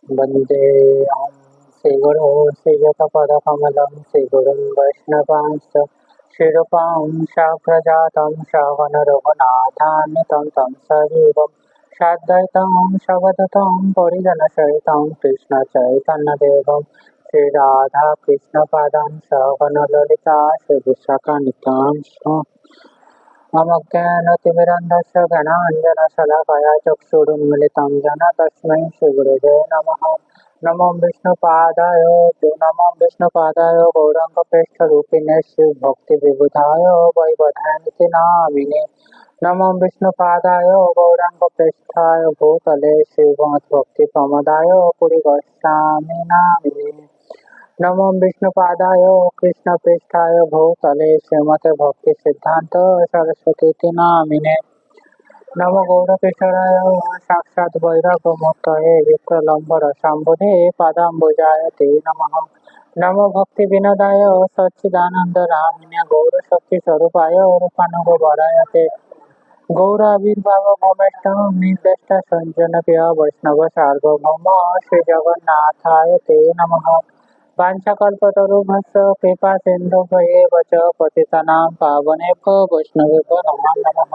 वन्देऽहं श्रीगुरो श्रीयुतपदकमलं श्रीगुरुं वैष्णवांश्च श्रीरूपां साग्रजातं श्रवणरघुनाथान्वितं तं सजीवं साद्वैतं सवदतं परिजनसहितं कृष्णचैतन्यदेवं श्रीराधाकृष्णपादां सगणललिता श्रीविशाखान्वितांश्च ममज्ञानतिमिरन्धस्य घनाञ्जनशलाकया चक्षुरुन्मिलितं येन तस्मै श्रीगुरुवे नमः। नमो विष्णुपादाय गौराङ्गप्रेष्ठरूपिणे श्रीभक्तिविबुधाय वैवधान्ति नामिने। नमो विष्णुपादाय गौराङ्गप्रेष्ठाय भूतले श्रीमद्भक्तिप्रमदाय पुरिगच्छामि नामिने। नमो विष्णुपादाय कृष्णपृष्ठाय भूतले श्रीमते भक्ति सिद्धांत सरस्वती नामिने। नमो गौरकिशोराय साक्षात् वैराग्यमूर्तये विप्रलम्बर शम्भुधे पादाम्बुजाय ते नमः। नमो भक्ति विनोदाय सच्चिदानन्दरामिने गौरशक्तिस्वरूपाय रूपानुगवराय ते गौराविर्भाव भौमेष्ठं निर्देष्ट सञ्जनप्रिय वैष्णव सार्वभौम श्रीजगन्नाथाय ते नमः। वाञ्छाकल्पतरुभ्यश्च कृपा सिन्धुभ्येव च पतितानां पावनेभ्यो वैष्णवेभ्यो नमो नमः।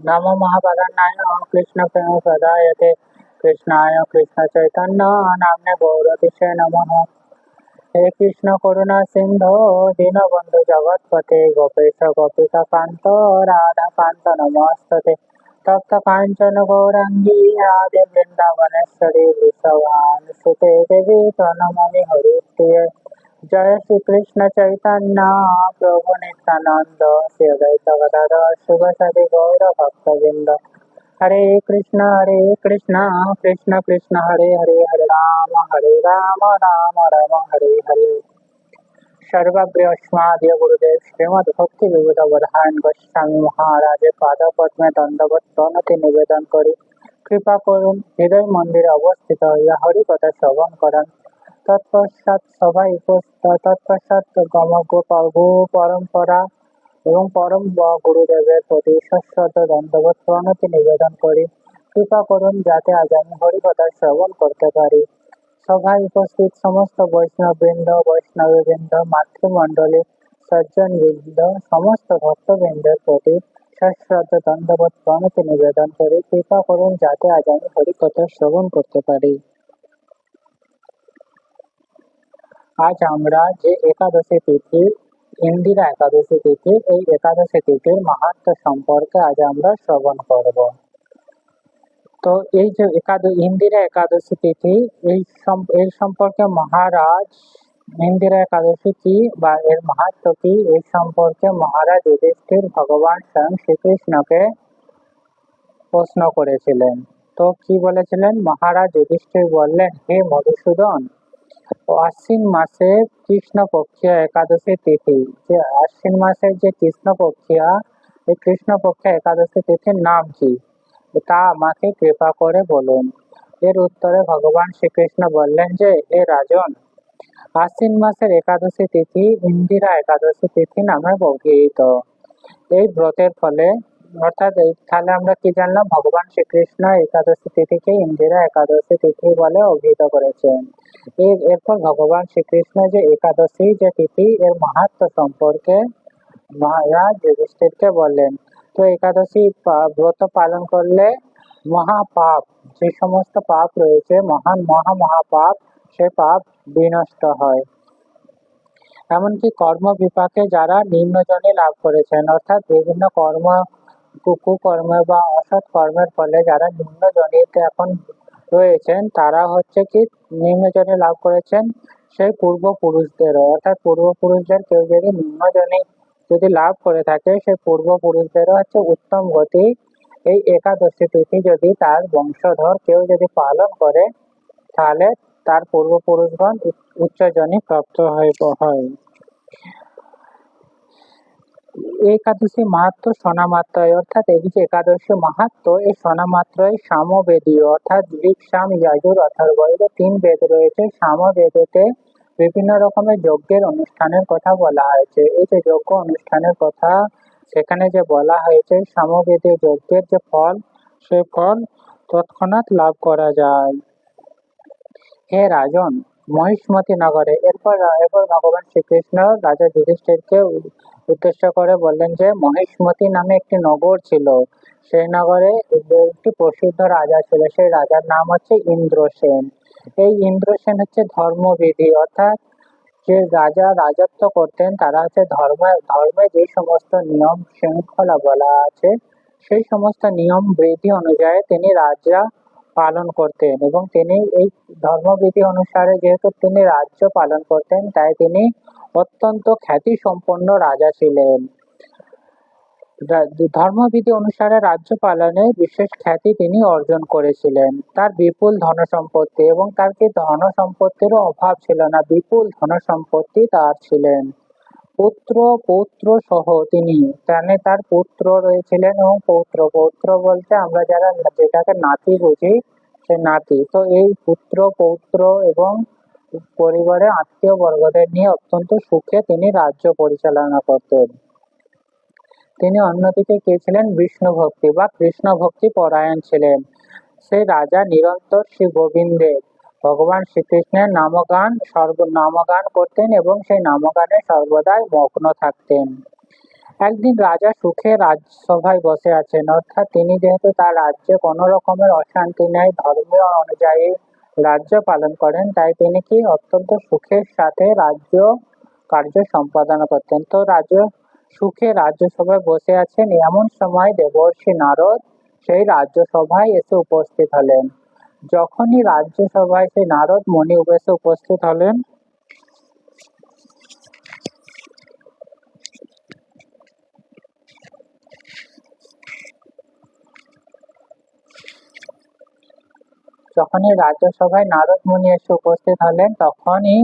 नमो महावदनाय कृष्णप्रेमप्रदायते कृष्णाय कृष्णचैतन्य नाम्ने गौरतिसे नमः। हे कृष्ण करुणा सिंधो दीनबंधु जगत्पते गोपेश गोपिकान्त राधाकान्त नमस्तते तप्त कांचन गौरांगी राधे वृंदावनेश्वरी वृषभानुसुते देवी प्रणमामि हरिप्रिये। जय श्री कृष्ण चैतन्य प्रभु नित्यानंद श्री अद्वैत गदाधर शिवसदि गौर भक्तवृंद। हरे कृष्ण कृष्ण कृष्ण हरे हरे हरे राम राम हरे हरे। सर्वज्ञस्माद्य गुरुदेव श्रीमद् भक्ति विविध वरहान गोस्वामी महाराज पाद पद्मे दंडवत प्रणति निवेदन करी कृपा করুন হৃদয় মন্দিরে অবস্থিত ইয়া হরি কথা শ্রবণ করেন তৎপশ্চাৎ গো পরম্পরা এবং পরম গুরুদেবের প্রতি সশ্রদ্ধ দণ্ডবত প্রণতি নিবেদন করি কৃপা করুন যাতে আজ আমি হরি কথা শ্রবণ করতে পারি। সভায় উপস্থিত সমস্ত বৈষ্ণববৃন্দ বৈষ্ণবীবৃন্দ মাতৃমণ্ডলী সজ্জনবৃন্দ সমস্ত ভক্তবৃন্দের প্রতি সশ্রদ্ধ দণ্ডবত প্রণতি নিবেদন করি কৃপা করুন যাতে আজ আমি হরি কথা শ্রবণ করতে পারি। আজ আমরা যে একাদশী তিথি ইন্দিরা একাদশী তিথি এই একাদশী তিথির মাহাত্ম্য সম্পর্কে আজ আমরা শ্রবণ করব। তো এই যে ইন্দিরা একাদশী তিথি এর সম্পর্কে মহারাজ ইন্দিরা একাদশী কি বা এর মাহাত্ম্য কি এই সম্পর্কে মহারাজ যুধিষ্ঠির ভগবান স্বয়ং শ্রীকৃষ্ণকে প্রশ্ন করেছিলেন। তো কি বলেছিলেন? মহারাজ যুধিষ্ঠির বললেন, হে মধুসূদন, আশ্বিন মাসে কৃষ্ণপক্ষীয় একাদশী তিথি, যে আশ্বিন মাসের যে কৃষ্ণপক্ষিয়া এই কৃষ্ণপক্ষিয়া একাদশী তিথির নাম কি তা আমাকে কৃপা করে বলুন। এর উত্তরে ভগবান শ্রীকৃষ্ণ বললেন যে, হে রাজন, আশ্বিন মাসের একাদশী তিথি ইন্দিরা একাদশী তিথি নামে অভিহিত। এই ব্রতের ফলে অর্থাৎ তাহলে আমরা কি জানলাম? ভগবান শ্রীকৃষ্ণ একাদশী তিথিকে ইন্দিরা একাদশী তিথি বলে অভিহিত করেছেন। এরপর ভগবান শ্রীকৃষ্ণ যে একাদশী যে তিথি এর মাহাত্ম্য সম্পর্কে মহারাজ যুধিষ্ঠিরকে বললেন। তো একাদশী ব্রত পালন করলে মহাপাপ, যে সমস্ত পাপ রয়েছে মহাপাপ, সে পাপ বিনষ্ট হয়। এমনকি কর্ম বিপাকে যারা নিম্নজনী লাভ করেছেন, অর্থাৎ বিভিন্ন কুকর্ম বা অসৎ কর্মের ফলে যারা নিম্নজনীতে এখন রয়েছেন তারা হচ্ছে কি নিম্নজনী লাভ করেছেন সেই পূর্বপুরুষদেরও, অর্থাৎ পূর্বপুরুষদের কেউ যদি নিম্নজনী যদি লাভ করে থাকে সেই পূর্বপুরুষদেরও হচ্ছে উত্তম গতি এই একাদশী তিথি যদি তার বংশধর কেউ যদি পালন করে তাহলে তার পূর্বপুরুষগণ উচ্চজনী প্রাপ্ত হয়। একাদশী মাহাত্ম্য শোনামাত্রই, অর্থাৎ এই যে একাদশী মাহাত্ম্য এই শোনামাত্রই সামবেদীয়, অর্থাৎ ঋক সাম যজুর অথর্ব এই যে 3 বেদ রয়েছে। সামবেদেতে বিভিন্ন রকমের যজ্ঞের অনুষ্ঠানের কথা বলা হয়েছে। এই যে যজ্ঞ অনুষ্ঠানের কথা সেখানে যে বলা হয়েছে সামবেদীয় যজ্ঞের যে ফল সেই ফল তৎক্ষণাৎ লাভ করা যায়। হে রাজন, মহিষ্মতি নগরে। এরপর এরপর ভগবান শ্রীকৃষ্ণ রাজা যুধিষ্ঠিরকে উদ্দেশ্য করে বললেন যে মহিষ্মতি নামে একটি নগর ছিল। সেই নগরে একটি প্রসিদ্ধ রাজা ছিল, সেই রাজার নাম হচ্ছে ইন্দ্রসেন। এই ইন্দ্রসেন হচ্ছে ধর্মবিধি, অর্থাৎ যে রাজা রাজত্ব করতেন তারা হচ্ছে ধর্মে যে সমস্ত নিয়ম শৃঙ্খলা বলা আছে সেই সমস্ত নিয়ম বিধি অনুযায়ী তিনি রাজা পালন করতেন, এবং তিনি এই ধর্মবিধি অনুসারে যেহেতু তিনি রাজ্য পালন করতেন তাই তিনি অত্যন্ত খ্যাতি সম্পন্ন রাজা ছিলেন। ধর্মবিধি অনুসারে রাজ্য পালনে বিশেষ খ্যাতি তিনি অর্জন করেছিলেন। তার বিপুল ধনসম্পত্তি, এবং তার কি ধনসম্পত্তিরও অভাব ছিল না, বিপুল ধনসম্পত্তি তার ছিলেন। পুত্র পৌত্র সহ তিনি, তার পুত্র রয়েছিলেন এবং পৌত্র, পৌত্র বলতে আমরা যারা যেটাকে নাতি বুঝি সে নাতি। তো এই পুত্র পৌত্র এবং পরিবারে আত্মীয় বর্গদের নিয়ে অত্যন্ত সুখে তিনি রাজ্য পরিচালনা করতেন। তিনি অন্যদিকে কে ছিলেন? বিষ্ণু ভক্তি বা কৃষ্ণ ভক্তি পরায়ণ ছিলেন। সেই রাজা নিরন্তর শ্রী গোবিন্দের, ভগবান শ্রীকৃষ্ণের নামগান করতেন এবং সেই নামগানে সর্বদাই মগ্ন থাকতেন। একদিন রাজা সুখে রাজসভায় বসে আছেন, অর্থাৎ তিনি যেহেতু তার রাজ্যে কোনো রকমের অশান্তি নেই, ধর্মীয় অনুযায়ী রাজ্য পালন করেন, তাই তিনি কি অত্যন্ত সুখের সাথে রাজ্য কার্য সম্পাদনা করতেন। তো সুখে রাজ্যসভায় বসে আছেন, এমন সময় দেবর্ষি নারদ সেই রাজ্যসভায় এসে উপস্থিত হলেন। যখনই রাজ্যসভায় সেই নারদ মুনি এসে উপস্থিত হলেন, নারদ মুনি এসে উপস্থিত হলেন তখনই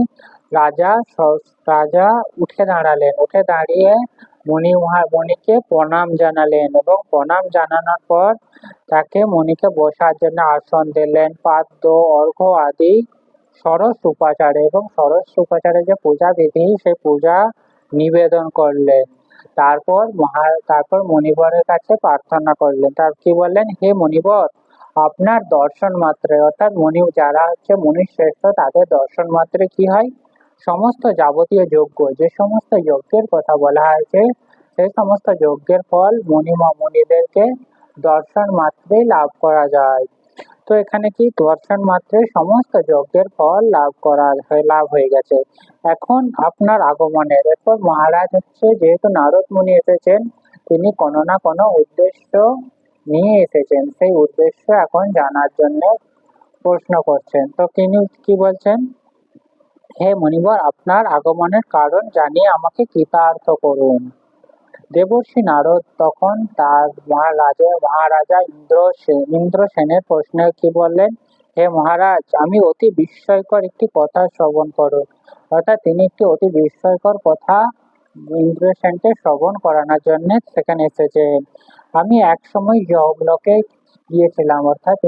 রাজা উঠে দাঁড়ালেন, উঠে দাঁড়িয়ে মুনিকে প্রণাম জানালেন, এবং প্রণাম জানানোর পর মুনিকে বসার জন্য আসন দিলেন। পাদ্য অর্ঘ্য আদি ষোড়শ উপাচারে, এবং ষোড়শ উপাচারে যে পূজা বিধি সেই পূজা নিবেদন করলেন। তারপর মণিবরের কাছে প্রার্থনা করলেন। তার কি বললেন? হে মণিবর, আপনার দর্শন মাত্রে, অর্থাৎ যারা হচ্ছে মুনি শ্রেষ্ঠ তাদের দর্শন মাত্রে কি হয়? সমস্ত যাবতীয় যজ্ঞ, যে সমস্ত যজ্ঞের কথা বলা হয়েছে সেই সমস্ত যজ্ঞের ফল মুনিদেরকে দর্শন মাত্রেই লাভ করা যায়। তো এখানে কি দর্শন মাত্রে সমস্ত যজ্ঞের ফল লাভ হয়ে গেছে। এখন আপনার আগমনের, এরপর মহারাজ হচ্ছে যেহেতু নারদ মুনি এসেছেন, তিনি কোনো না কোনো উদ্দেশ্য নিয়ে এসেছেন, সেই উদ্দেশ্য এখন জানার জন্য প্রশ্ন করছেন। তো তিনি কি বলছেন? হে মুনিবর, আপনার আগমনের কারণ জানিয়ে আমাকে কৃতার্থ করুন। দেবর্ষি নারদ তখন তার মহারাজা ইন্দ্রসেনের প্রশ্নে কি বললেন? হে মহারাজ, আমি অতি বিস্ময়কর একটি কথা শ্রবণ করুন। অর্থাৎ তিনি একটি অতি বিস্ময়কর কথা ইন্দ্রসেনকে শ্রবণ করানোর জন্য সেখানে এসেছেন। আমি এক সময় যমলোকে গিয়েছিলাম, অর্থাৎ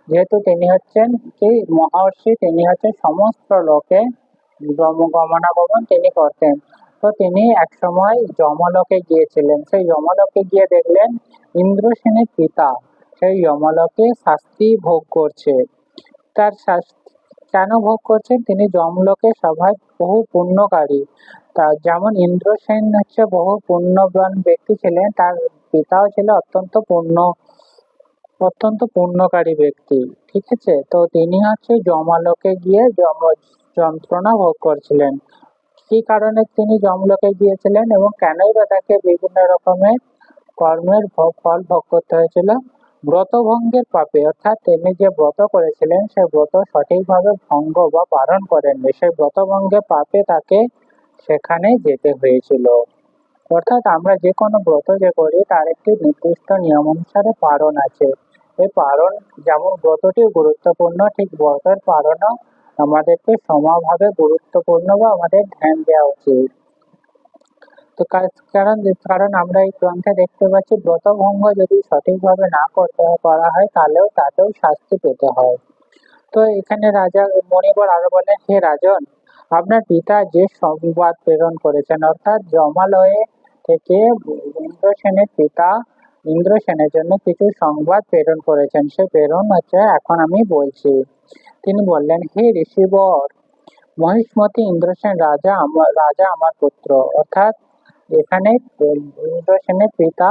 যেহেতু তিনি হচ্ছেন কি মহর্ষি, তিনি হচ্ছে সমস্ত লোকে গমনাগমন তিনি করতেন। তো তিনি এক সময় যমলোকে গিয়েছিলেন, সেই যমলোকে গিয়ে দেখলেন ইন্দ্রসেনের পিতা সেই যমলোকে শাস্তি ভোগ করছে। তার শাস্তি কেন ভোগ করছেন? তিনি যমলোকে সবাই বহু পুণ্যকারী, যেমন ইন্দ্রসেন হচ্ছে বহু পুণ্যবান ব্যক্তি ছিলেন, তার পিতাও ছিল অত্যন্ত পুণ্যকারী ব্যক্তি। ঠিক আছে, তো তিনি হচ্ছে যমলোকে গিয়ে যন্ত্রণা ভোগ করছিলেন। কি কারণে তিনি যমলোকে গিয়েছিলেন এবং কেনই বা তাকে বিভিন্ন রকমের কর্মের ফল ভোগ করতে হয়েছিল? ব্রতভঙ্গের পাপে, অর্থাৎ তিনি যে ব্রত করেছিলেন সেই ব্রত সঠিকভাবে ভঙ্গ বা পালন করেননি, সেই ব্রতভঙ্গের পাপে তাকে সেখানে যেতে হয়েছিল। অর্থাৎ আমরা যে কোনো ব্রত যে করি তার একটি নির্দিষ্ট নিয়ম অনুসারে পালন আছে। এই পালন যেমন ব্রতটি গুরুত্বপূর্ণ, ঠিক ব্রতের পালনও আমাদেরকে সমানভাবে গুরুত্বপূর্ণ বা আমাদের ধ্যান দেওয়া উচিত। তো কারণ আমরা এই গ্রন্থে দেখতে পাচ্ছি ব্রতভঙ্গ যদি সঠিকভাবে না করা হয় তাতেও শাস্তি পেতে হয়। তো এখানে রাজা মণিবর আরো বলেন, হে রাজন, আপনার পিতা যে সংবাদ প্রেরণ করেছেন, অর্থাৎ যমালয়ে থেকে ইন্দ্রসেনের পিতা ইন্দ্রসেনের জন্য কিছু সংবাদ প্রেরণ করেছেন, সে প্রেরণ হচ্ছে এখন আমি বলছি। তিনি বললেন, হে ঋষিবর, মহিষ্মতি ইন্দ্রসেন রাজা আমার পুত্র। অর্থাৎ এখানে ইন্দ্রসেনের পিতা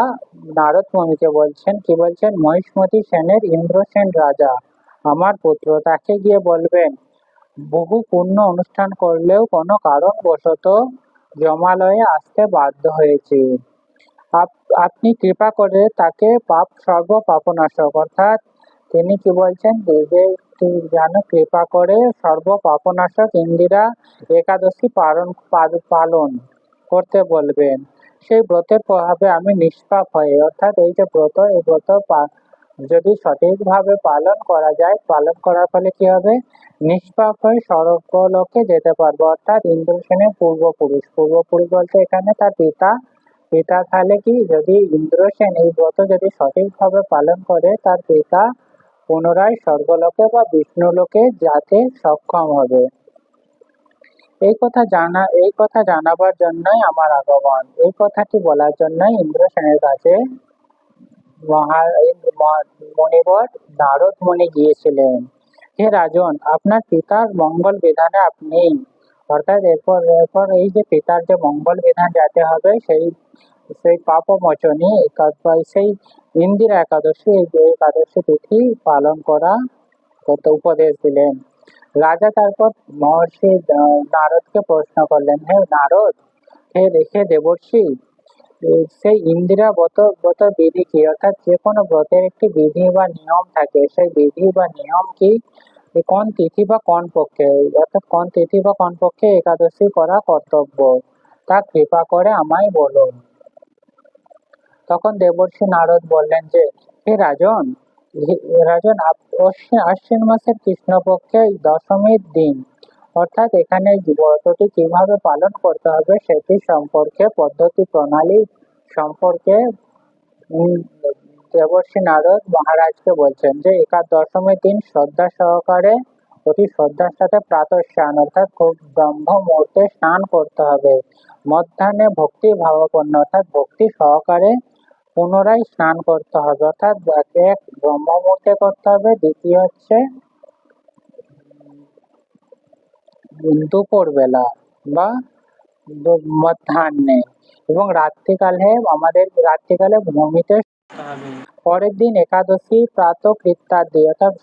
নারদ মুনিকে বলছেন, কি বলছেন, মহিষ্মতি সেনের ইন্দ্রসেন রাজা আমার পুত্র। তাকে গিয়ে বলবেন, বহু পুণ্য অনুষ্ঠান করলেও কোনো কারণবশত জমালয়ে আসতে বাধ্য হয়েছি। আপনি কৃপা করে তাকে সর্ব পাপনাশক, অর্থাৎ তিনি কি বলছেন, যে যেন কৃপা করে সর্ব পাপনাশক ইন্দিরা একাদশী পালন করতে বলবেন। সেই ব্রতের প্রভাবে আমি নিষ্পাপ হয়ে, অর্থাৎ এই যে ব্রত, এই ব্রত যদি সঠিকভাবে পালন করা যায়, পালন করার ফলে কি হবে, নিষ্পাপ হয়ে স্বর্গলোকে যেতে পারবো। অর্থাৎ ইন্দ্রসেনের পূর্বপুরুষ বলতে এখানে তার পিতা। তাহলে কি, যদি ইন্দ্রসেন এই ব্রত যদি সঠিকভাবে পালন করে, তার পিতা পুনরায় স্বর্গলোকে বা বিষ্ণুলোকে যেতে সক্ষম হবে। এই কথা জানাবার জন্যই আমার আগমন। এই কথাটি বলার জন্যই ইন্দ্রসেনের কাছে মণিবর নারদ মুনি গিয়েছিলেন। হে রাজন, আপনার পিতার মঙ্গল বিধানে আপনি, অর্থাৎ এরপর এরপর এই যে পিতার যে মঙ্গল বিধান যাতে হবে, সেই সেই পাপমোচনী সেই ইন্দিরা একাদশী, এই যে একাদশী তিথি পালন করতে উপদেশ দিলেন। রাজা তারপর মহর্ষি নারদকে প্রশ্ন করলেন, হে নারদ, হে দেবর্ষি, সেই ইন্দিরা ব্রত বিধি কি? অর্থাৎ যে কোনো ব্রতের একটি বিধি বা নিয়ম থাকে, সেই বিধি বা নিয়ম কি? কোন তিথি বা কোন পক্ষে, অর্থাৎ কোন তিথি বা কোন পক্ষে একাদশী করা কর্তব্য, তা কৃপা করে আমায় বলুন। তখন দেবর্ষি নারদ বললেন যে, হে রাজন, আশ্বিন মাসের কৃষ্ণপক্ষে দশমীর দিন, অর্থাৎ এখানে ব্রতটি কিভাবে পালন করতে হবে সেটি সম্পর্কে, পদ্ধতি প্রণালী সম্পর্কে দেবর্ষি নারদ মহারাজকে বলছেন যে, দশমীর দিন শ্রদ্ধা সহকারে, অতি শ্রদ্ধার সাথে প্রাতঃ স্নান, অর্থাৎ খুব ব্রহ্ম মুহূর্তে স্নান করতে হবে। মধ্যাহ্নে ভক্তি ভাবাপন্ন, অর্থাৎ ভক্তি সহকারে পুনরায় স্নান করতে হবে, অর্থাৎ এক ব্রহ্ম মুহূর্তে করতে হবে, দ্বিতীয় হচ্ছে দুপুর বেলা বা মধ্যাহ্নে, এবং রাত্রিকালে ভূমিতে হবে। পরের দিন একাদশী প্রাত কৃত্যাদি, অর্থাৎ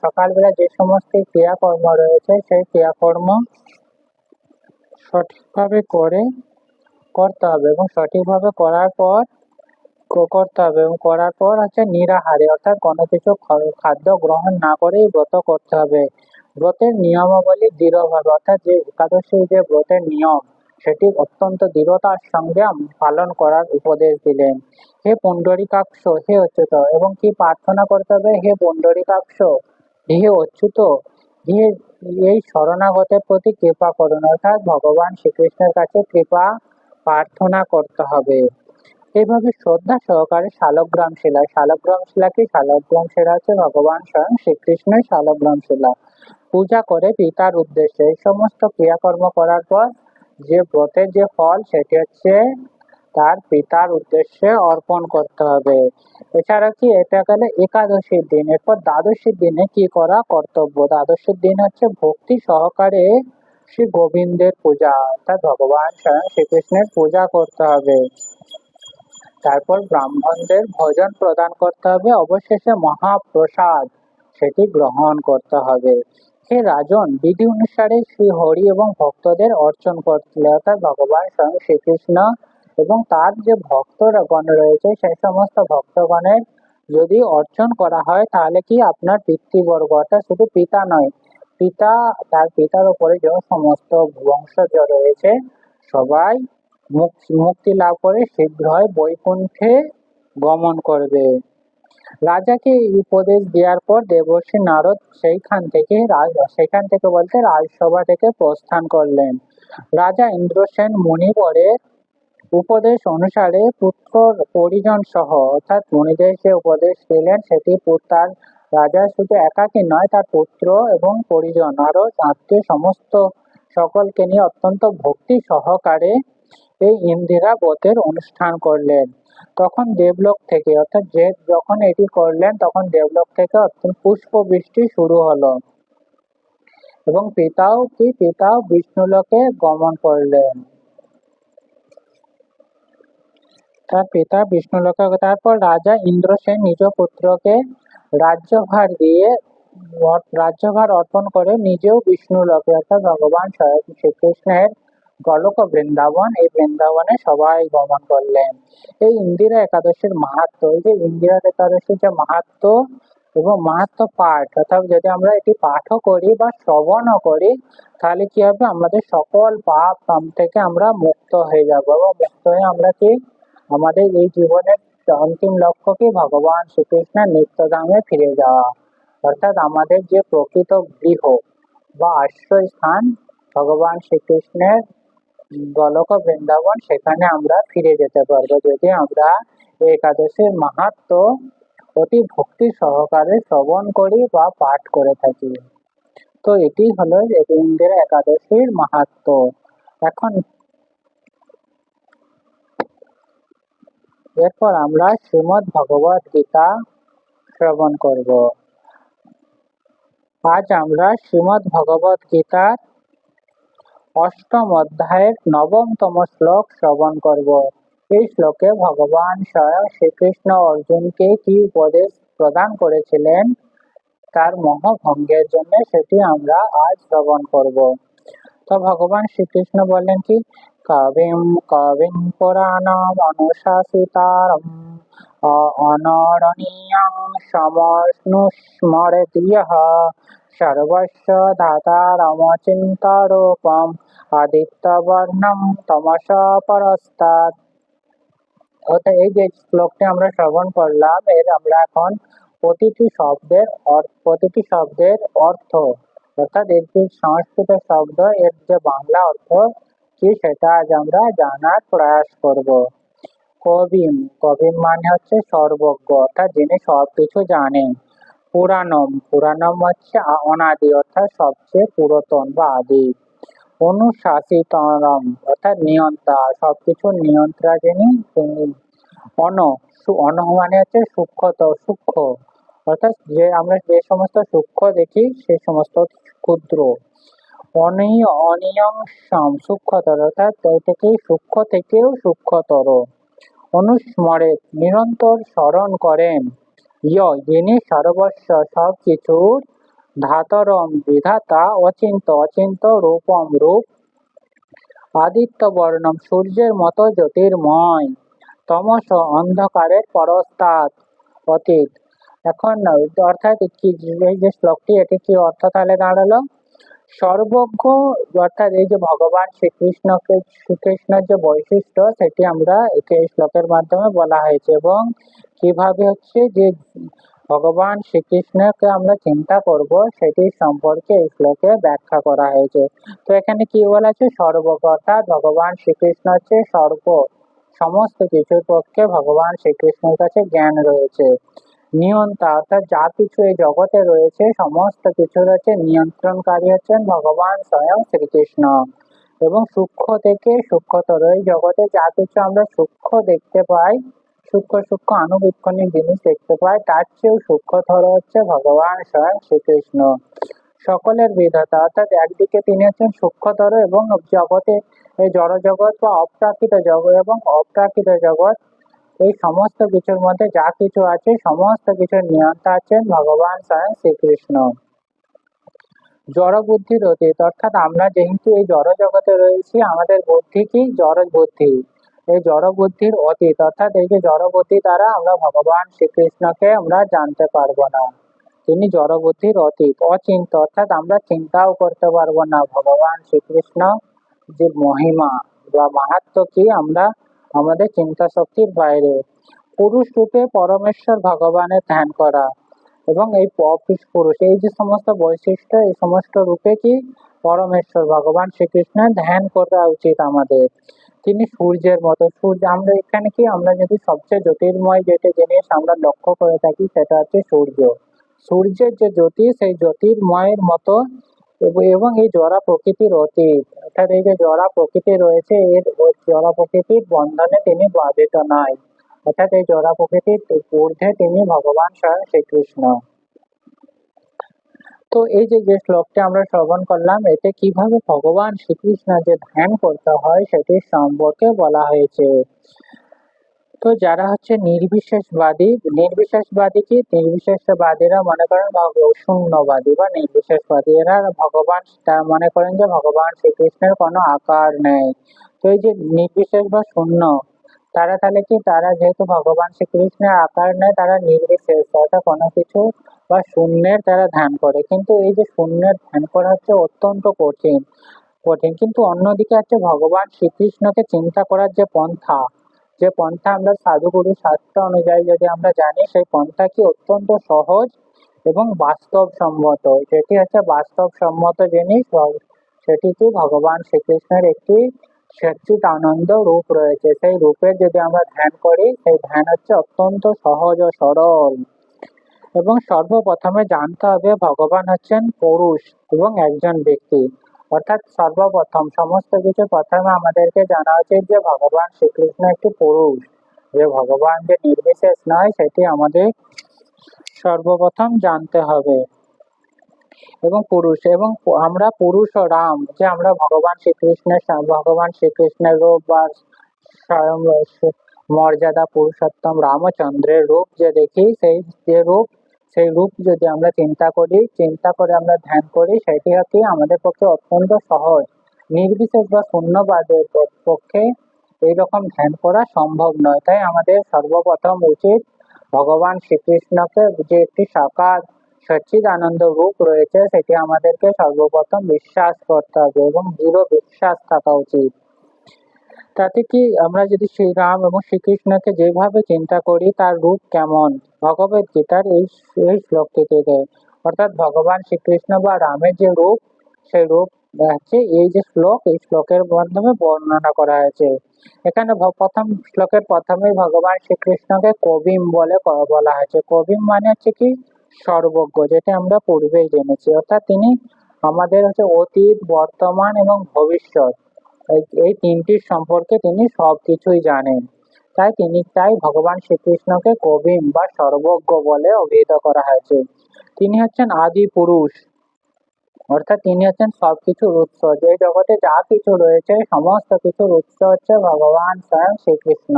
সকালবেলা যে সমস্ত ক্রিয়াকর্ম রয়েছে, সেই ক্রিয়াকর্ম সঠিকভাবে করতে হবে, এবং সঠিকভাবে করার পর হচ্ছে নিরাহারে, অর্থাৎ কোনো কিছু খাদ্য গ্রহণ না করেই ব্রত করতে হবে। ব্রতের নিয়মাবলী দৃঢ়ভাবে, অর্থাৎ যে একাদশী যে ব্রতের নিয়ম, সেটি অত্যন্ত দৃঢ়তার সঙ্গে পালন করার উপদেশ দিলেন। হে পুণ্ডরীকাক্ষ, হে অচ্যুত, এবং কি প্রার্থনা করতে হবে, হে পুণ্ডরীকাক্ষ, হে অচ্যুত, হে এই শরণাগতের প্রতি কৃপা করুন, অর্থাৎ ভগবান শ্রীকৃষ্ণের কাছে কৃপা প্রার্থনা করতে হবে। এইভাবে শ্রদ্ধা সহকারে শালগ্রাম শিলা কি? শালগ্রাম শিলা হচ্ছে ভগবান স্বয়ং শ্রীকৃষ্ণের শালগ্রাম শিলা পূজা করে পিতার উদ্দেশ্যে। এই সমস্ত ক্রিয়াকর্ম করার পর যে ব্রতের যে ফল, সেটি হচ্ছে তার পিতার উদ্দেশ্যে অর্পণ করতে হবে। এছাড়া কি, এটা গেল একাদশীর দিন। এরপর দ্বাদশীর দিনে কি করা কর্তব্য? দ্বাদশীর দিন হচ্ছে ভক্তি সহকারে শ্রী গোবিন্দের পূজা, অর্থাৎ ভগবান স্বয়ং শ্রীকৃষ্ণের পূজা করতে হবে। তারপর ব্রাহ্মণদের ভোজন প্রদান করতে হবে, অবশেষে মহাপ্রসাদ সেটি গ্রহণ করতে হবে। হে রাজন, বিধি অনুসারে শ্রী হরি এবং ভক্তদের অর্চন করতে, অর্থাৎ ভগবান স্বয়ং শ্রীকৃষ্ণ এবং তার যে ভক্তগণ রয়েছে, সেই সমস্ত ভক্তগণের যদি অর্চন করা হয়, তাহলে কি আপনার পিতৃবর্গ, অর্থাৎ শুধু পিতা নয়, তার পিতার উপরে যে সমস্ত বংশজ রয়েছে, সবাই মুক্তি লাভ করে শীঘ্রই বৈকুণ্ঠে গমন করবে। রাজাকে এই উপদেশ দেওয়ার পর দেবর্ষি নারদ সেখান থেকে বলতে রাজসভা থেকে প্রস্থান করলেন। রাজা ইন্দ্রসেন মুনিবরের উপদেশ অনুসারে পুত্র পরিজন সহ, অর্থাৎ মুনিদের যে উপদেশ দিলেন, সেটি তার রাজা শুধু একাকী নয়, তার পুত্র এবং পরিজন আরো আত্মীয় সমস্ত সকলকে নিয়ে অত্যন্ত ভক্তি সহকারে এই ইন্দিরা ব্রতের অনুষ্ঠান করলেন। তখন দেবলোক থেকে অর্থাৎ যে যখন এটি করলেন তখন দেবলোক থেকে অর্থাৎ পুষ্প বৃষ্টি শুরু হলো এবং পিতাও বিষ্ণুলোকে গমন করলেন। তার পিতা বিষ্ণুলোকে, তারপর রাজা ইন্দ্রসেন নিজ পুত্রকে রাজ্যভার অর্পণ করে নিজেও বিষ্ণুলোকে অর্থাৎ ভগবান স্বয়ং শ্রীকৃষ্ণের গোলক বৃন্দাবন, এই বৃন্দাবনে সবাই গমন করলেন। এই ইন্দিরা একাদশীর মাহাত্ম্য, এই যে ইন্দিরা একাদশীর যে মাহাত্ম্য এবং মাহাত্ম্য পাঠ, অর্থাৎ যদি আমরা এটি পাঠও করি বা শ্রবণও করি তাহলে কি হবে, আমাদের সকল পাপ থেকে আমরা মুক্ত হয়ে যাব এবং মুক্ত হয়ে আমরা কি আমাদের এই জীবনের অন্তিম লক্ষ্য কি ভগবান শ্রীকৃষ্ণের নিত্যধামে ফিরে যাওয়া, অর্থাৎ আমাদের যে প্রকৃত গৃহ বা আশ্রয় স্থান ভগবান শ্রীকৃষ্ণের গোলক বৃন্দাবন, সেখানে আমরা ফিরে যেতে পারবো যদি আমরা একাদশীর মাহাত্ম্য অতি ভক্তি সহকারে শ্রবণ করি বা পাঠ করে থাকি। তো এটি হলো ইন্দিরা একাদশীর মাহাত্ম্য। এখন এরপর আমরা শ্রীমদ্ ভগবত গীতা শ্রবণ করব। আজ আমরা শ্রীমদ্ ভগবত গীতার অষ্টম অধ্যায়ের নবমতম শ্লোক শ্রবণ করব। এই শ্লোকে ভগবান স্বয়ং শ্রীকৃষ্ণ অর্জুনকে কি উপদেশ প্রদান করেছিলেন তার মোহভঙ্গের জন্য সেটি আমরা আজ শ্রবণ করব। তো ভগবান শ্রীকৃষ্ণ বললেন কি, কবিম পুরাণম অনুশাসিতারম অনরণীয়ং সমনুস্মরতি ইয়ঃ সর্বস্য ধাতারমচিন্তারূপম আদিত্যবর্ণম তমসা পরস্তাৎ। অর্থাৎ এই যে শ্লোকটি আমরা শ্রবণ করলাম, এর আমরা এখন প্রতিটি শব্দের অর্থ, অর্থাৎ এর যে সংস্কৃত শব্দ এর যে বাংলা অর্থ কি সেটা আজ আমরা জানার প্রয়াস করব। কবিম মানে হচ্ছে সর্বজ্ঞ, অর্থাৎ যিনি সবকিছু জানেন। পুরাণম হচ্ছে অনাদি, অর্থাৎ সবচেয়ে পুরাতন বা আদি। অনুশাসিতরম অর্থাৎ নিয়ন্তা, সবকিছুর নিয়ন্ত্রা যিনি। অন মানে হচ্ছে সূক্ষ্ম, অর্থাৎ যে আমরা যে সমস্ত সূক্ষ্ম দেখি সে সমস্ত ক্ষুদ্র। অনিয়ং সূক্ষ্মতর, অর্থাৎ সূক্ষ্ম থেকেও সূক্ষ্মতর। অনুস্মরে নিরন্তর স্মরণ করেন। যিনি সর্বস্ব সবকিছুর, ধাতরম বিধাতা, অচিন্ত রূপম রূপ, আদিত্য বর্ণম সূর্যের মতো জ্যোতির্ময়, তমস অন্ধকারের পরস্তাৎ অতীত। এখন অর্থাৎ কি এই যে শ্লোকটি, এটি কি অর্থ তাহলে দাঁড়ালো? সর্বজ্ঞ অর্থাৎ এই যে ভগবান শ্রীকৃষ্ণের যে বৈশিষ্ট্য সেটি আমরা এই শ্লোকের মাধ্যমে বলা হয়েছে এবং কিভাবে হচ্ছে যে ভগবান শ্রীকৃষ্ণকে আমরা চিন্তা করব সেটি সম্পর্কে এই শ্লোকে ব্যাখ্যা করা হয়েছে। তো এখানে কি বলা আছে, সর্বজ্ঞ অর্থাৎ ভগবান শ্রীকৃষ্ণ হচ্ছে সমস্ত কিছুর পক্ষে ভগবান শ্রীকৃষ্ণের কাছে জ্ঞান রয়েছে। নিয়ন্তা অর্থাৎ যা কিছু এই জগতে রয়েছে সমস্ত কিছুর হচ্ছে নিয়ন্ত্রণকারী হচ্ছেন ভগবান স্বয়ং শ্রীকৃষ্ণ। এবং সূক্ষ্ম থেকে সূক্ষ্মতর, এই জগতে যা কিছু আমরা সূক্ষ্ম দেখতে পাই, সূক্ষ্ম আনুবীক্ষণিক জিনিস দেখতে পাই, তার চেয়েও সূক্ষ্মতর হচ্ছে ভগবান স্বয়ং শ্রীকৃষ্ণ। সকলের বিধাতা অর্থাৎ একদিকে তিনি হচ্ছেন সূক্ষ্মতর এবং জগতে এই জড় জগৎ বা অপ্রাকৃত জগৎ এবং অপ্রাকৃত জগৎ এই সমস্ত কিছুর মধ্যে যা কিছু আছে সমস্ত কিছুর নিয়ন্তা আছেন ভগবান স্বয়ং শ্রীকৃষ্ণ। জড় বুদ্ধির অতীত, অর্থাৎ আমরা যেহেতু এই জড় জগতে রয়েছি, আমাদের বুদ্ধি কি জড় বুদ্ধি, এই জড় বুদ্ধির অতীত, অর্থাৎ এই যে জড় বুদ্ধি দ্বারা আমরা ভগবান শ্রীকৃষ্ণকে আমরা জানতে পারবো না, তিনি জড় বুদ্ধির অতীত। অচিন্ত অর্থাৎ আমরা চিন্তাও করতে পারবো না ভগবান শ্রীকৃষ্ণ যে মহিমা বা মাহাত্ম্য কি আমরা আমাদের চিন্তা শক্তির বাইরে। পুরুষ রূপে পরমেশ্বর ভগবানের ধ্যান করা এবং এই পুরুষ, এই যে সমস্ত বৈশিষ্ট্য, এই সমস্ত রূপে কি পরমেশ্বর ভগবান শ্রীকৃষ্ণের ধ্যান করা উচিত আমাদের। তিনি সূর্যের মতো, আমরা এখানে কি আমরা যদি সবচেয়ে জ্যোতির্ময় যেটা জিনিস আমরা লক্ষ্য করে থাকি সেটা হচ্ছে সূর্য। সূর্যের যে জ্যোতি সেই জ্যোতির্ময়ের মতো এবং এই জড়া প্রকৃতির অতীত, অর্থাৎ এই যে জড়া প্রকৃতি রয়েছে এর জড়া প্রকৃতির বন্ধনে তিনি বাধিত নয়। অর্থাৎ এই জড় প্রকৃতির ঊর্ধ্বে তিনি ভগবান স্বয়ং শ্রীকৃষ্ণ। তো এই যে যে শ্লোকটা আমরা শ্রবণ করলাম, এতে কিভাবে ভগবান শ্রীকৃষ্ণ যে ধ্যান করতে হয় সেটির সম্পর্কে বলা হয়েছে। তো যারা হচ্ছে নির্বিশেষবাদী, নির্বিশেষবাদী কি, নির্বিশেষবাদীরা মনে করেন শূন্যবাদী বা নির্বিশেষবাদী, এরা ভগবান, তারা মনে করেন যে ভগবান শ্রীকৃষ্ণের কোনো আকার নেই। তো এই যে নির্বিশেষ বা শূন্য, তারা তাহলে কি, তারা যেহেতু ভগবান শ্রীকৃষ্ণের আকার নেই, তারা নির্বিশেষ অর্থাৎ কোনো কিছু বা শূন্যের তারা ধ্যান করে। কিন্তু এই যে শূন্যের ধ্যান করা হচ্ছে অত্যন্ত কঠিন কঠিন কিন্তু অন্যদিকে হচ্ছে ভগবান শ্রীকৃষ্ণকে চিন্তা করার যে পন্থা, যে পন্থা আমরা সাধুগুরু শাস্ত্র অনুযায়ী যদি আমরা জানি, সেই পন্থা কি অত্যন্ত সহজ এবং বাস্তবসম্মত। যেটি হচ্ছে বাস্তবসম্মত জিনিস, সেটি কি ভগবান শ্রীকৃষ্ণের একটি সচ্চিদ আনন্দ রূপ রয়েছে। সেই রূপের যদি আমরা ধ্যান করি, সেই ধ্যান হচ্ছে অত্যন্ত সহজ ও সরল। এবং সর্বপ্রথমে জানতে হবে ভগবান হচ্ছেন পুরুষ এবং একজন ব্যক্তি। অর্থাৎ সর্বপ্রথম সমস্ত কিছু প্রথমে আমাদেরকে জানা উচিত যে ভগবান শ্রীকৃষ্ণ একটি পুরুষ, যে ভগবান যে নির্বিশেষ নয় সেটি আমাদের সর্বপ্রথম জানতে হবে। এবং পুরুষ, এবং আমরা পুরুষ ও রাম, যে আমরা ভগবান শ্রীকৃষ্ণের রূপ বা স্বয়ং মর্যাদা পুরুষোত্তম রামচন্দ্রের রূপ যে দেখি, সেই রূপ যদি আমরা চিন্তা করে আমরা ধ্যান করি, সেটি হচ্ছে আমাদের পক্ষে অত্যন্ত সহজ। নির্বিশেষ বা শূন্যবাদের পক্ষে এইরকম ধ্যান করা সম্ভব নয়। তাই আমাদের সর্বপ্রথম উচিত ভগবান শ্রীকৃষ্ণকে যে একটি সাকার সচ্চিদানন্দ রূপ রয়েছে, সেটি আমাদেরকে সর্বপ্রথম বিশ্বাস করতে হবে এবং দৃঢ় বিশ্বাস থাকা উচিত। তাতে কি, আমরা যদি শ্রীরাম এবং শ্রীকৃষ্ণকে যেভাবে চিন্তা করি তার রূপ কেমন, ভগবত গীতার এই শ্লোকটিতে দেয়। অর্থাৎ ভগবান শ্রীকৃষ্ণ বা রামের যে রূপ, সেই রূপ হচ্ছে এই যে শ্লোক, এই শ্লোকের মাধ্যমে বর্ণনা করা হয়েছে। এখানে প্রথম শ্লোকের প্রথমেই ভগবান শ্রীকৃষ্ণকে কবিম বলে বলা হয়েছে। কবিম মানে হচ্ছে কি, সর্বজ্ঞ, যেটা আমরা পূর্বেই জেনেছি। অর্থাৎ তিনি আমাদের হচ্ছে অতীত, বর্তমান এবং ভবিষ্যৎ, এই তিনটির সম্পর্কে তিনি সবকিছুই জানেন। তাই ভগবান শ্রীকৃষ্ণকে কবিম বা সর্বজ্ঞ বলে অভিহিত করা হয়েছে। তিনি হচ্ছেন আদি পুরুষ, অর্থাৎ তিনি হচ্ছেন সবকিছুর উৎস। যে জগতে যা কিছু রয়েছে সমস্ত কিছুর উৎস হচ্ছে ভগবান স্বয়ং শ্রীকৃষ্ণ।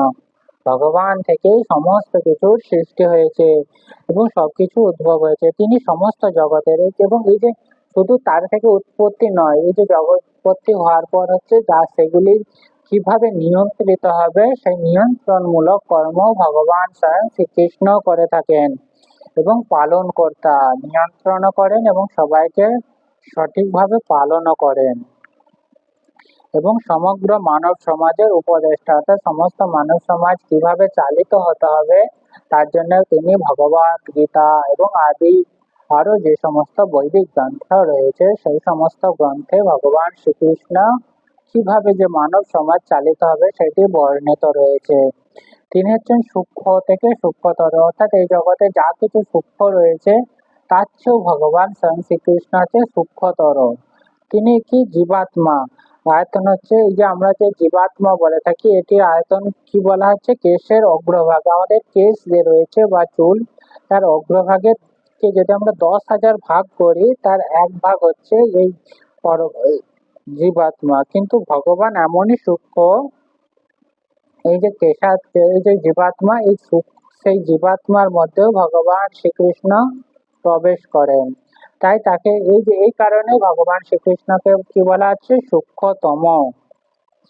ভগবান থেকেই সমস্ত কিছুর সৃষ্টি হয়েছে এবং সবকিছু উদ্ভব হয়েছে। তিনি সমস্ত জগতের, এবং এই যে শুধু তার থেকে উৎপত্তি নয়, এই যে জগৎ উৎপত্তি হওয়ার পর হচ্ছে যা সেগুলি কিভাবে নিয়ন্ত্রিত হবে, সেই নিয়ন্ত্রণমূলক কর্ম ভগবান স্বয়ং শ্রীকৃষ্ণ করে থাকেন এবং পালন কর্তা, নিয়ন্ত্রণ করেন এবং সবাইকে সঠিকভাবে পালনও করেন। এবং সমগ্র মানব সমাজের উপদেষ্টা, অর্থাৎ সমস্ত মানব সমাজ কিভাবে চালিত হতে হবে তার জন্য তিনি ভগবত গীতা এবং আরো যে সমস্ত বৈদিক গ্রন্থ রয়েছে, সেই সমস্ত গ্রন্থে ভগবান শ্রীকৃষ্ণ কিভাবে যে মানব সমাজ চালিত হবে সেটি বর্ণিত রয়েছে। তিনি হচ্ছেন সূক্ষ্ম থেকে সূক্ষ্মতর, অর্থাৎ এই জগতে যা কিছু সূক্ষ্ম রয়েছে তার চেয়েও ভগবান স্বয়ং শ্রীকৃষ্ণ হচ্ছে সূক্ষ্মতর। তিনি কি জীবাত্মা, আয়তন হচ্ছে, এই যে আমরা যে জীবাত্মা বলে থাকি, এটির আয়তন কি বলা হচ্ছে, কেশের অগ্রভাগ। আমাদের কেশ যে রয়েছে বা চুল, তার অগ্রভাগের কে যদি আমরা 10,000 ভাগ করি, তার এক ভাগ হচ্ছে এই জীবাত্মা। কিন্তু ভগবান এমনই সূক্ষ্ম, এই যে এই যে জীবাত্মা, সেই জীবাত্মার মধ্যেও ভগবান শ্রীকৃষ্ণ প্রবেশ করেন। তাই তাকে এই কারণে ভগবান শ্রীকৃষ্ণকে কি বলা হচ্ছে,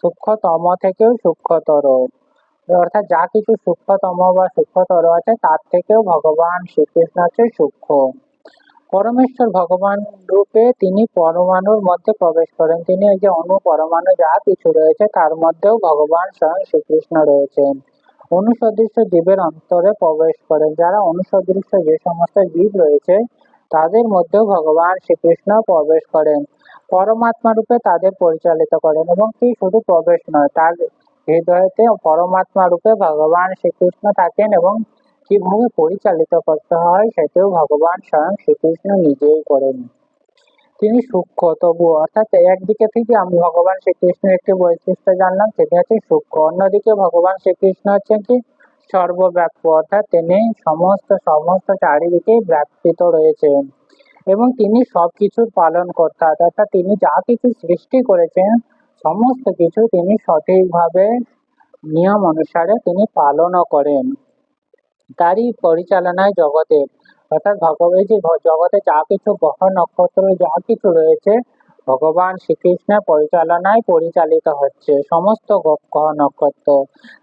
সূক্ষ্মতম থেকেও সূক্ষ্মতর। অর্থাৎ যা কিছু সূক্ষ্মতম বা সূক্ষ্মতর আছে তার থেকেও ভগবান শ্রীকৃষ্ণ হচ্ছে সূক্ষ্ম। পরমেশ্বর ভগবান রূপে তিনি পরমাণুর মধ্যে প্রবেশ করেন। তিনি এই যে অণু পরমাণু যা কিছু রয়েছে তার মধ্যেও ভগবান স্বয়ং শ্রীকৃষ্ণ রয়েছেন। অনুসদৃশ্য জীবের অন্তরে প্রবেশ করেন। যারা অনুসদৃশ্য যে সমস্ত জীব রয়েছে তাদের মধ্যেও ভগবান শ্রীকৃষ্ণ প্রবেশ করেন, পরমাত্মা রূপে তাদের পরিচালিত করেন। এবং কি শুধু প্রবেশ নয়, তার হৃদয়তে পরমাত্মা রূপে ভগবান শ্রীকৃষ্ণ থাকেন এবং কিভাবে পরিচালিত করতে হয় সেটিও ভগবান স্বয়ং শ্রীকৃষ্ণ নিজেই করেন। তিনি সূক্ষ্ম তবু, অর্থাৎ একদিকে থেকে আমি ভগবান শ্রীকৃষ্ণের একটি বৈশিষ্ট্য জানলাম, সেটা হচ্ছে সূক্ষ্ম। অন্যদিকে ভগবান শ্রীকৃষ্ণ হচ্ছেন কি সর্বব্যাপী, অর্থাৎ তিনি সমস্ত সমস্ত চারিদিকেই ব্যাপৃত রয়েছেন এবং তিনি সবকিছুর পালন কর্তা, অর্থাৎ তিনি যা কিছু সৃষ্টি করেছেন সমস্ত কিছু তিনি সঠিকভাবে নিয়ম অনুসারে তিনি পালনও করেন। তারই পরিচালনায় জগতের, অর্থাৎ ভগবান যে জগতে যা কিছু গ্রহ নক্ষত্র যা কিছু রয়েছে ভগবান শ্রীকৃষ্ণের পরিচালনায় পরিচালিত হচ্ছে সমস্ত গ্রহ নক্ষত্র।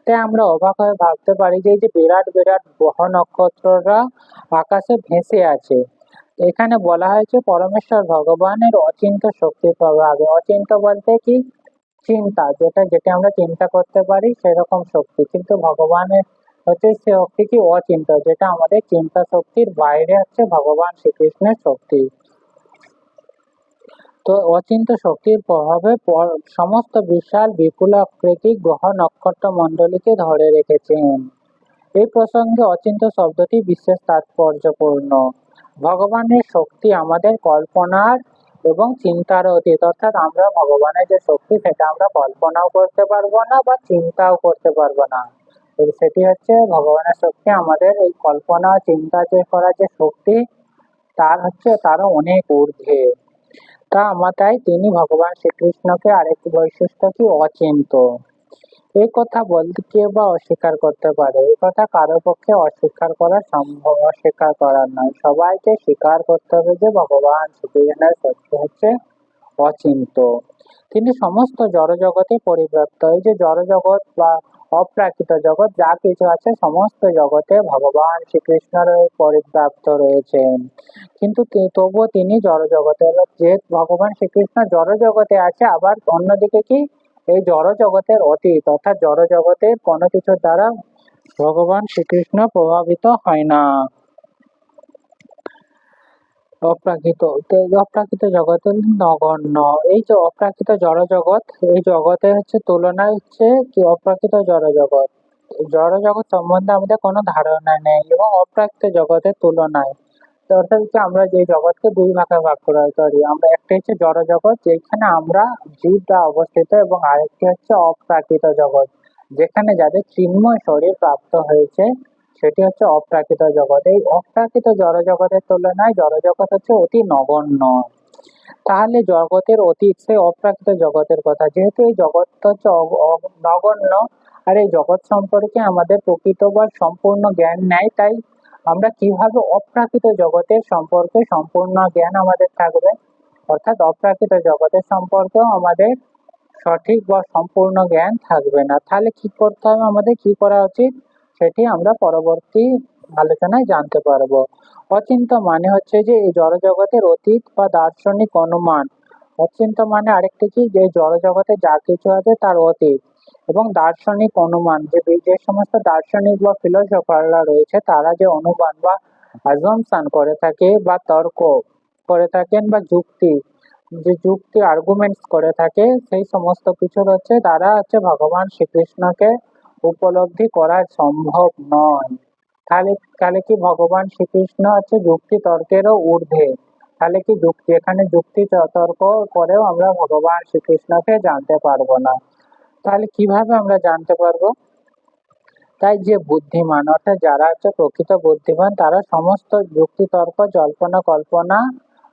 তাই আমরা অবাক হয়ে ভাবতে পারি যে এই যে বিরাট বিরাট গ্রহ নক্ষত্ররা আকাশে ভেসে আছে, এখানে বলা হয়েছে পরমেশ্বর ভগবানের অচিন্ত্য শক্তির প্রভাবে। অচিন্ত্য বলতে কি, চিন্তা, যেটা যেটা আমরা চিন্তা করতে পারি সেরকম শক্তি, কিন্তু ভগবানের হচ্ছে সে শক্তি কি অচিন্ত, যেটা আমাদের চিন্তা শক্তির বাইরে হচ্ছে ভগবান শ্রীকৃষ্ণের শক্তি। তো অচিন্ত শক্তির প্রভাবে সমস্ত বিশাল বিপুল আকৃতির গ্রহ নক্ষত্র মণ্ডলীকে ধরে রেখেছেন। এই প্রসঙ্গে অচিন্ত শব্দটি বিশেষ তাৎপর্যপূর্ণ। ভগবানের শক্তি আমাদের কল্পনার এবং চিন্তার অতীত, অর্থাৎ আমরা ভগবানের যে শক্তি সেটা আমরা কল্পনাও করতে পারবো না বা চিন্তাও করতে পারবো না। সেটি হচ্ছে ভগবানের শক্তি আমাদের এই কল্পনা চিন্তা যে করার যে শক্তি তার হচ্ছে তারও অনেক ঊর্ধ্বে। তাই তিনি ভগবান শ্রীকৃষ্ণকে আরেকটি বৈশিষ্ট্য কি অচিন্ত। এই কথা বলতে কেউ বা অস্বীকার করতে পারে, এই কথা কারো পক্ষে অস্বীকার করা সম্ভব, অস্বীকার করার নয়। সবাইকে স্বীকার করতে হবে যে ভগবান শ্রীকৃষ্ণের শক্তি হচ্ছে অচিন্ত। তিনি সমস্ত জড় জগতে পরিব্যাপ্ত। এই যে জড় জগৎ বা অপ্রাকৃত জগৎ যা কিছু আছে সমস্ত জগতে ভগবান শ্রীকৃষ্ণের পরিব্যাপ্ত রয়েছেন, কিন্তু তবুও তিনি জড় জগতে, যে ভগবান শ্রীকৃষ্ণ জড় জগতে আছে, আবার অন্যদিকে কি এই জড় জগতের অতীত, অর্থাৎ জড় জগতের কোনো কিছুর দ্বারা ভগবান শ্রীকৃষ্ণ প্রভাবিত হয় না। অপ্রাকৃত জগতের নগণ্য। এই যে অপ্রাকৃত জড় জগৎ, এই জগতের হচ্ছে তুলনায় হচ্ছে কি অপ্রাকৃত জড় জগৎ, জড় জগৎ সম্বন্ধে আমাদের কোনো ধারণা নেই এবং অপ্রাকৃত জগতের তুলনায়, অর্থাৎ হচ্ছে আমরা যে জগৎকে দুই ভাগে ভাগ করতে পারি, আমরা একটা হচ্ছে জড় জগৎ যেখানে আমরা জীবরা অবস্থিত এবং আরেকটি হচ্ছে অপ্রাকৃত জগৎ যেখানে যাদের চিন্ময় শরীর প্রাপ্ত হয়েছে, সেটি হচ্ছে অপ্রাকৃত জগৎ। এই অপ্রাকৃত জড় জগতের তুলনায় জড় জগৎ হচ্ছে অতি নগণ্য। তাহলে জগতের অতীত সেই অপ্রাকৃত জগতের কথা, যেহেতু এই জগৎটা হচ্ছে নগণ্য আর এই জগৎ সম্পর্কে আমাদের প্রকৃত বা সম্পূর্ণ জ্ঞান নেই, তাই আমরা কিভাবে অপ্রাকৃত জগতের সম্পর্কে সম্পূর্ণ জ্ঞান আমাদের থাকবে, অর্থাৎ অপ্রাকৃত জগতের সম্পর্কেও আমাদের সঠিক বা সম্পূর্ণ জ্ঞান থাকবে না। তাহলে কি করতে হবে, আমাদের কি করা উচিত সেটি আমরা পরবর্তী আলোচনায় জানতে পারবো। অচিন্ত মানে হচ্ছে যে এই জড় জগতের অতীত বা দার্শনিক অনুমান। অচিন্ত মানে আরেকটি কি, যে জড় জগতে যা কিছু আছে তার অতীত, এবং দার্শনিক অনুমান, যে যে সমস্ত দার্শনিক বা ফিলোসফাররা রয়েছে তারা যে অনুমান বা অ্যাজাম্পশন করে থাকে বা তর্ক করে থাকেন বা যুক্তি আর্গুমেন্টস করে থাকে, সেই সমস্ত কিছুর হচ্ছে তারা হচ্ছে ভগবান শ্রীকৃষ্ণকে উপলব্ধি করা সম্ভব নয়। তাহলে তাহলে কি ভগবান শ্রীকৃষ্ণ হচ্ছে যুক্তি তর্কেরও ঊর্ধ্বে, তাহলে কি যেখানে যুক্তি তর্ক করেও আমরা ভগবান শ্রীকৃষ্ণকে জানতে পারবো না। তাহলে কিভাবে আমরা জানতে পারবো, তাই যে বুদ্ধিমান অর্থাৎ যারা হচ্ছে প্রকৃত বুদ্ধিমান তারা সমস্ত যুক্তি তর্ক জল্পনা কল্পনা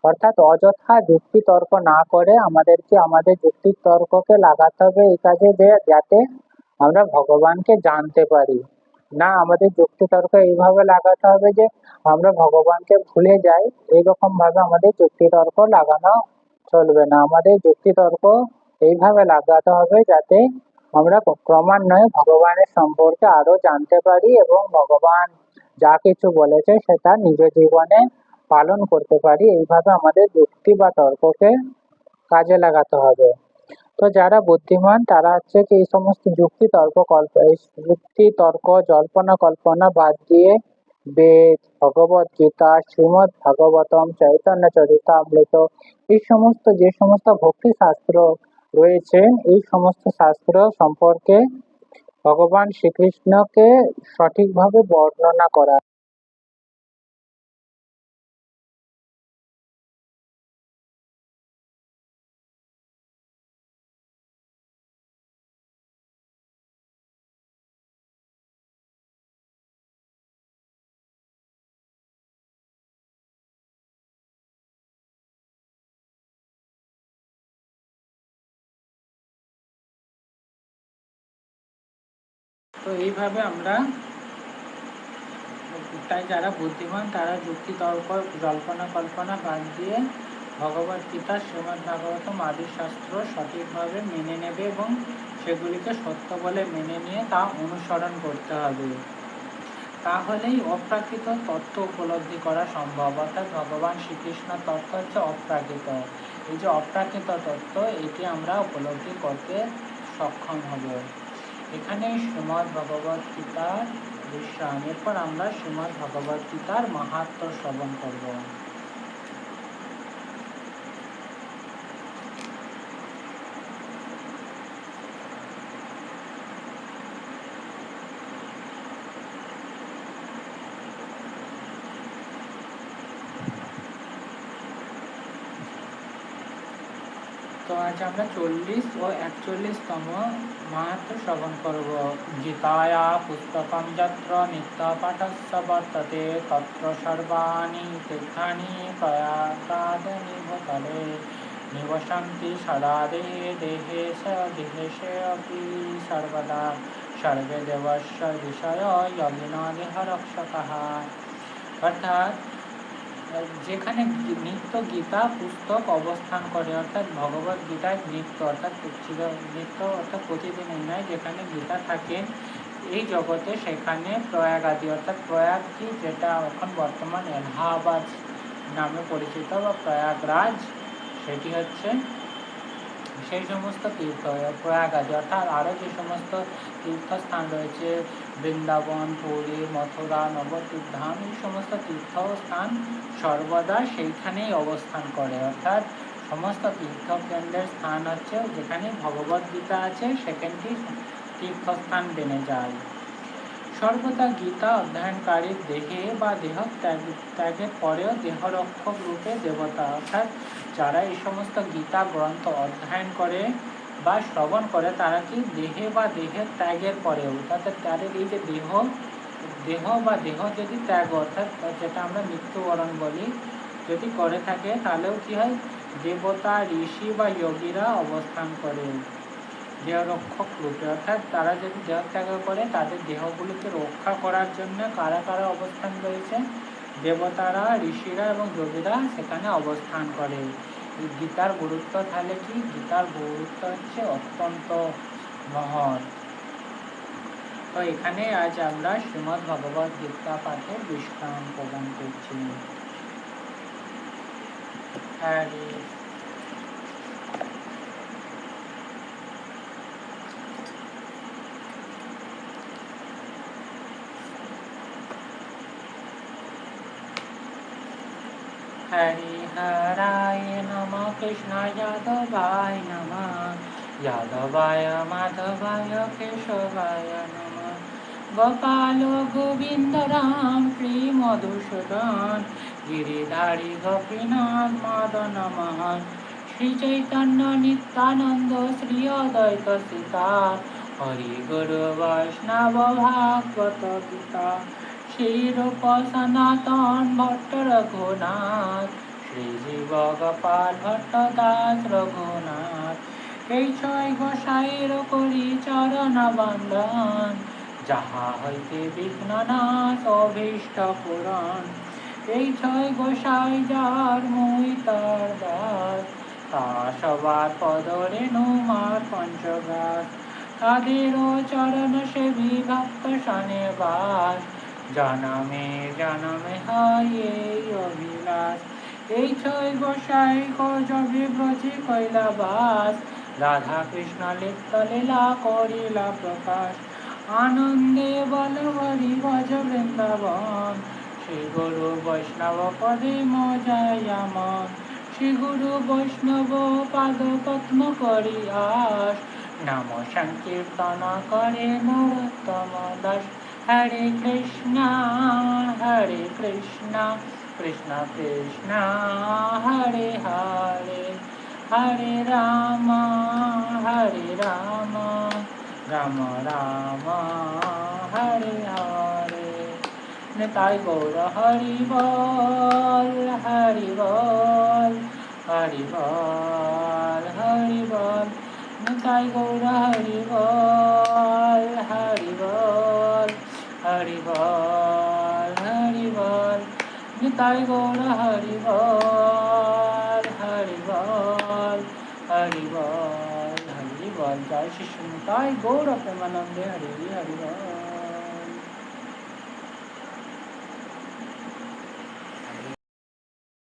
অর্থাৎ অযথা যুক্তি তর্ক না করে আমাদেরকে আমাদের যুক্তি তর্ককে লাগাতে হবে এই কাজে যে যাতে আমরা ভগবানকে জানতে পারি। না আমাদের যুক্তি তর্ক এইভাবে লাগাতে হবে যে আমরা ভগবানকে ভুলে যাই, এইরকম ভাবে আমাদের যুক্তি তর্ক লাগানো চলবে না। আমাদের যুক্তি তর্ক এইভাবে লাগাতে হবে যাতে আমরা ক্রমান্বয়ে ভগবানের সম্পর্কে আরো জানতে পারি এবং ভগবান যা কিছু বলেছে সেটা নিজ জীবনে পালন করতে পারি। এইভাবে আমাদের যুক্তি বা তর্ককে কাজে লাগাতে হবে। তো যারা বুদ্ধিমান তারা হচ্ছে কি এই সমস্ত যুক্তি তর্ক জল্পনা কল্পনা বাদ দিয়ে বেদ, ভগবত গীতা, শ্রীমদ্ ভাগবতম, চৈতন্য চরিতামৃত, এই সমস্ত যে সমস্ত ভক্তি শাস্ত্র রয়েছে এই সমস্ত শাস্ত্র সম্পর্কে ভগবান শ্রীকৃষ্ণকে সঠিকভাবে বর্ণনা করা। এইভাবে আমরা, তাই যারা বুদ্ধিমান তারা যুক্তি তর্ক জল্পনা কল্পনা বাদ দিয়ে ভগবত গীতা শ্রীমদ্ ভাগবতম আদি শাস্ত্র সঠিকভাবে মেনে নেবে এবং সেগুলিকে সত্য বলে মেনে নিয়ে তা অনুসরণ করতে হবে। তাহলেই অপ্রাকৃত তত্ত্ব উপলব্ধি করা সম্ভব। অর্থাৎ ভগবান শ্রীকৃষ্ণ তত্ত্ব হচ্ছে অপ্রাকৃত। এই যে অপ্রাকৃত তত্ত্ব, এটি আমরা উপলব্ধি করতে সক্ষম হব। এখানে শ্রীমদ্ ভগবত গীতার বিশ্রাম। এরপর আমরা শ্রীমদ্ ভগবত গীতার মাহাত্ম্য শ্রবণ করব। তো আজ আমরা 40 ও 41তম মাহাত্ম্য শ্রবণ করব। গীতায়া পুস্তকম যত্র নিত্য পাঠস্য বর্ততে তত্র সর্বাণি তীর্থানি প্রয়াগাদ নিভতলে নিবসন্তি সদা দেহে দেহেশে অপি সর্বদা সর্বে দেবস্য বিষয় যোগিন দেহ রক্ষকঃ। অর্থাৎ যেখানে নিত্য গীতা পুস্তক অবস্থান করে, অর্থাৎ ভগবত গীতার নিত্য অর্থাৎ নিত্য অর্থাৎ প্রতিদিনের নয়, যেখানে গীতা থাকে এই জগতে, সেখানে প্রয়াগ আদি অর্থাৎ প্রয়াগ কি, যেটা এখন বর্তমান এলাহাবাদ নামে পরিচিত বা প্রয়াগরাজ, সেটি হচ্ছে সেই সমস্ত তীর্থ। প্রয়াগ আদি অর্থাৎ আরও যে সমস্ত তীর্থস্থান রয়েছে, বৃন্দাবন, পুরী, মথুরা, নবদ্বীপ ধাম, এই সমস্ত তীর্থস্থান সর্বদা সেইখানেই অবস্থান করে। অর্থাৎ সমস্ত তীর্থকেন্দ্রের স্থান হচ্ছে যেখানে ভগবত গীতা আছে, সেখানটি তীর্থস্থান বেনে যায়। সর্বদা গীতা অধ্যয়নকারীর দেহে বা দেহ ত্যাগের পরেও দেহরক্ষক রূপে দেবতা। অর্থাৎ যারা এই সমস্ত গীতা গ্রন্থ অধ্যয়ন করে বা শ্রবণ করে, তারা কি দেহে বা দেহের ত্যাগের পরেও, অর্থাৎ তাদের এই যে দেহ বা দেহ যদি ত্যাগ অর্থাৎ যেটা আমরা মৃত্যুবরণ বলি, যদি করে থাকে, তাহলেও কি হয়, দেবতা, ঋষি বা যোগীরা অবস্থান করে দেহরক্ষক রূপে। অর্থাৎ তারা যদি দেহ ত্যাগ করে, তাদের দেহগুলিকে রক্ষা করার জন্য কারা কারা অবস্থান রয়েছে, দেবতারা, ঋষিরা এবং যোগীরা সেখানে অবস্থান করে। এই গীতার গুরুত্ব তাহলে কি, গীতার গুরুত্ব হচ্ছে অত্যন্ত মহৎ। তো এখানে আজ আমরা শ্রীমদ্ ভগবত গীতা পাঠে বিশ্রাম প্রদান করছি। হরি হরিহরায় নমঃ কৃষ্ণায় যাদবায় নমঃ যাদবায় মাধবায় কেশবায় নমঃ গোপাল গোবিন্দ রাম শ্রী মধুসূদন গিরিধারী গোপীনাথ মদন মোহন শ্রী চৈতন্য নিত্যানন্দ শ্রী অদ্বৈত সীতা হরি গুরু বৈষ্ণব ভাগবত গীতা শ্রীরূপ সনাতন ভট্ট রঘুনাথ শ্রীজীব গোপাল ভট্ট দাস রঘুনাথ এই ছয় গোসাইর করি চরণ বন্দন যাহা হইতে বিঘ্ন নাশ অভীষ্ট পূরণ। এই ছয় গোসাই যার মুই তার দাস, তা সবার পদরেণু মার পঞ্চগাস, তাদেরও চরণ সেবী ভক্ত সনে বাস, জনমে জনমে হয় এই অভিলাষ। এই ছয় গোসাই যবে ব্রজে কইলা বাস, রাধা কৃষ্ণ লিপ্ত লীলা করিলা প্রকাশ, আনন্দে বল হরি ভজ বৃন্দাবন, শ্রী গুরু বৈষ্ণব পদে মজায়া মন, শ্রী গুরু বৈষ্ণব পাদ পদ্ম করি আস, নাম সংকীর্তন করে নরোত্তম দাস। হরে কৃষ্ণ কৃষ্ণ কৃষ্ণ হরে হরে, হরে রাম রাম রাম হরে হরে। নিতাই গৌর হরি বল হরি বল হরি বল হরি বল, নিতাই গৌর হরি বল হরি বল নিতাই গৌর হরি বল, হরি বল, হরি বল, হরি বল। জয় শ্রী নিতাই গৌর প্রেমানন্দে হরি হরি বল।